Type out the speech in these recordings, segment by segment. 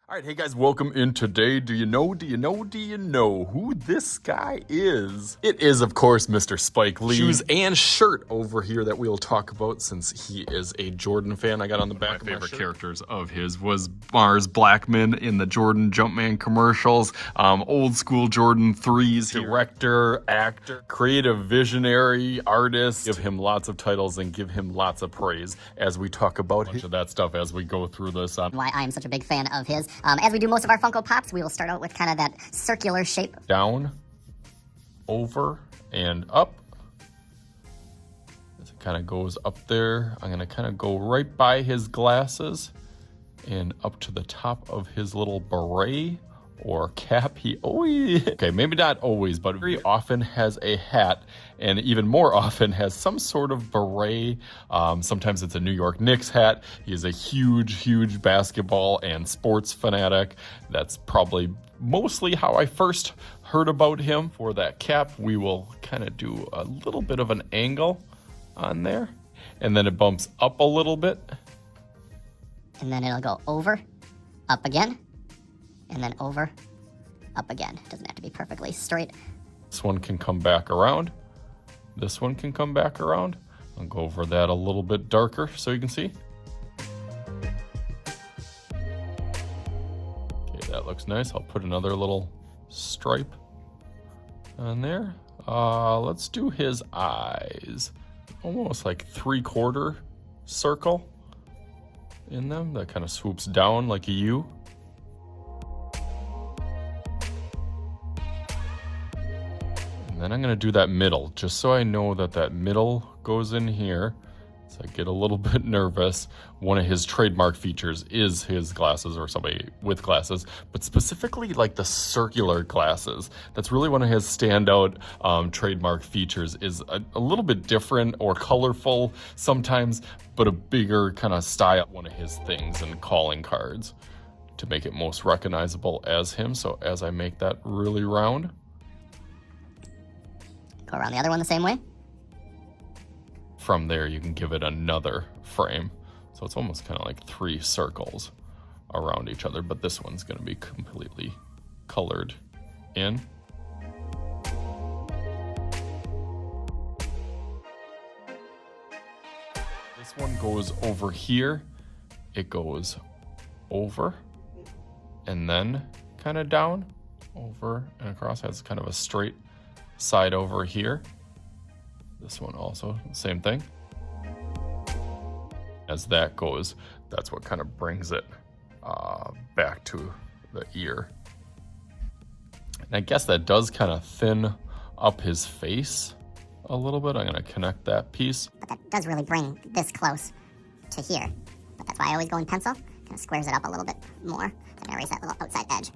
All right, hey guys, welcome in today. Do you know who this guy is? It is, of course, Mr. Spike Lee. Shoes and shirt over here that we'll talk about since he is a Jordan fan. I got on the back of my favorite characters of his was Mars Blackman in the Jordan Jumpman commercials, old school Jordan 3s, director, actor, creative visionary, artist. Give him lots of titles and give him lots of praise as we talk about a bunch of that stuff as we go through this. Why I am such a big fan of his. As we do most of our Funko Pops, we will start out with kind of that circular shape. Down, over, and up. As it kind of goes up there, I'm going to kind of go right by his glasses and up to the top of his little beret or cap. He always, okay, maybe not always, but very often has a hat, and even more often has some sort of beret. Sometimes it's a New York Knicks hat. He is a huge basketball and sports fanatic. That's probably mostly how I first heard about him. For that cap, we will kind of do a little bit of an angle on there, and then it bumps up a little bit. And then it'll go over, up again, and then over, up again. It doesn't have to be perfectly straight. This one can come back around. This one can come back around. I'll go over that a little bit darker so you can see. Okay, that looks nice. I'll put another little stripe on there. Let's do his eyes. Almost like 3/4 circle in them. That kind of swoops down like a U. And then I'm going to do that middle, just so I know that that middle goes in here. So I get a little bit nervous. One of his trademark features is his glasses, or somebody with glasses, but specifically like the circular glasses. That's really one of his standout trademark features, is a little bit different or colorful sometimes, but a bigger kind of style. One of his things and calling cards to make it most recognizable as him. So as I make that really round, Go around the other one the same way. from there you can give it another frame. So it's almost kind of like 3 circles around each other, but this one's going to be completely colored in. This one goes over here. It goes over and then kind of down, over and across. Has kind of a straight side over here. This one also, same thing. As that goes, that's what kind of brings it back to the ear. And I guess that does kind of thin up his face a little bit. I'm going to connect that piece. But that does really bring this close to here. But that's why I always go in pencil. Kind of squares it up a little bit more. I'm going to erase that little outside edge.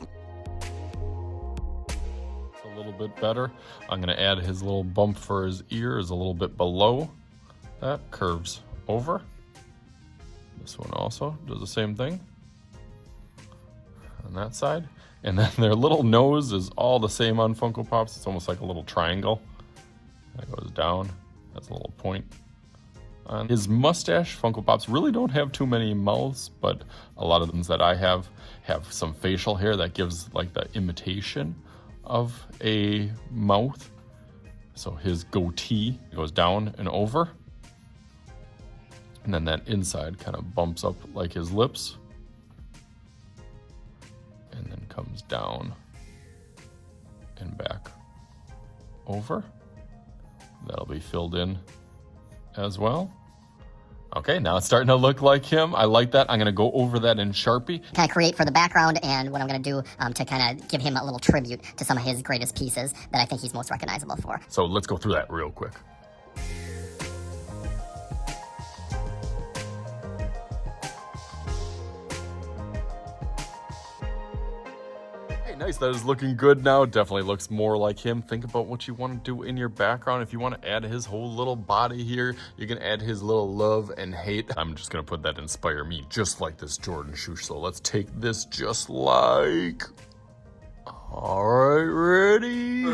A little bit better. I'm going to add his little bump for his ear is a little bit below that, curves over. This one also does the same thing on that side. And then their little nose is all the same on Funko Pops. It's almost like a little triangle. That goes down. That's a little point. On his mustache, Funko Pops really don't have too many mouths, but a lot of them that I have some facial hair that gives like the imitation of a mouth. So his goatee goes down and over, and then that inside kind of bumps up like his lips, and then comes down and back over. That'll be filled in as well. Okay, now it's starting to look like him. I like that. I'm going to go over that in Sharpie. Kind of create for the background, and what I'm going to do to kind of give him a little tribute to some of his greatest pieces that I think he's most recognizable for. So let's go through that real quick. Nice, that is looking good now. Definitely looks more like him. Think about what you want to do in your background. If you want to add his whole little body here, you can add his little love and hate. I'm just going to put that inspire me, just like this Jordan shoe. So let's take this just like... All right, ready? All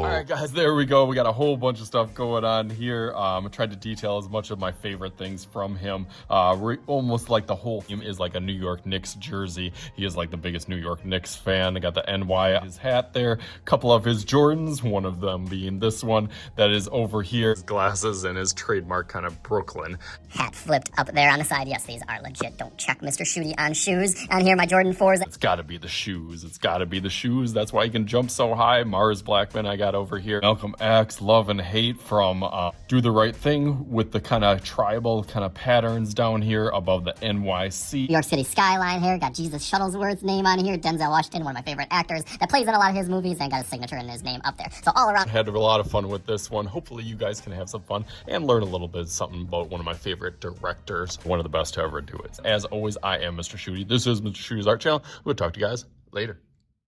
right, right, guys, there we go. We got a whole bunch of stuff going on here. I tried to detail as much of my favorite things from him. Almost like the whole theme is like a New York Knicks jersey. He is like the biggest New York Knicks fan. I got the NY, his hat there, a couple of his Jordans, one of them being this one that is over here. His glasses and his trademark kind of Brooklyn. Hat flipped up there on the side. Yes, these are legit. Don't check Mr. Shooty on shoes. On here, my Jordan 4s. It's gotta be the shoes. It's gotta be the shoes. That's why he can jump so high. Mars Blackman I got over here. Malcolm X, Love and Hate from Do the Right Thing with the kind of tribal kind of patterns down here above the NYC. New York City skyline here. Got Jesus Shuttlesworth's name on here. Denzel Washington, one of my favorite actors that plays in a lot of his movies, and got his signature and his name up there. So all around. Had a lot of fun with this one. Hopefully you guys can have some fun and learn a little bit something about one of my favorite directors. One of the best to ever do it. As always, I am Mr. Shooty. This is Mr. Shooty's Art Channel. We'll talk to you guys later.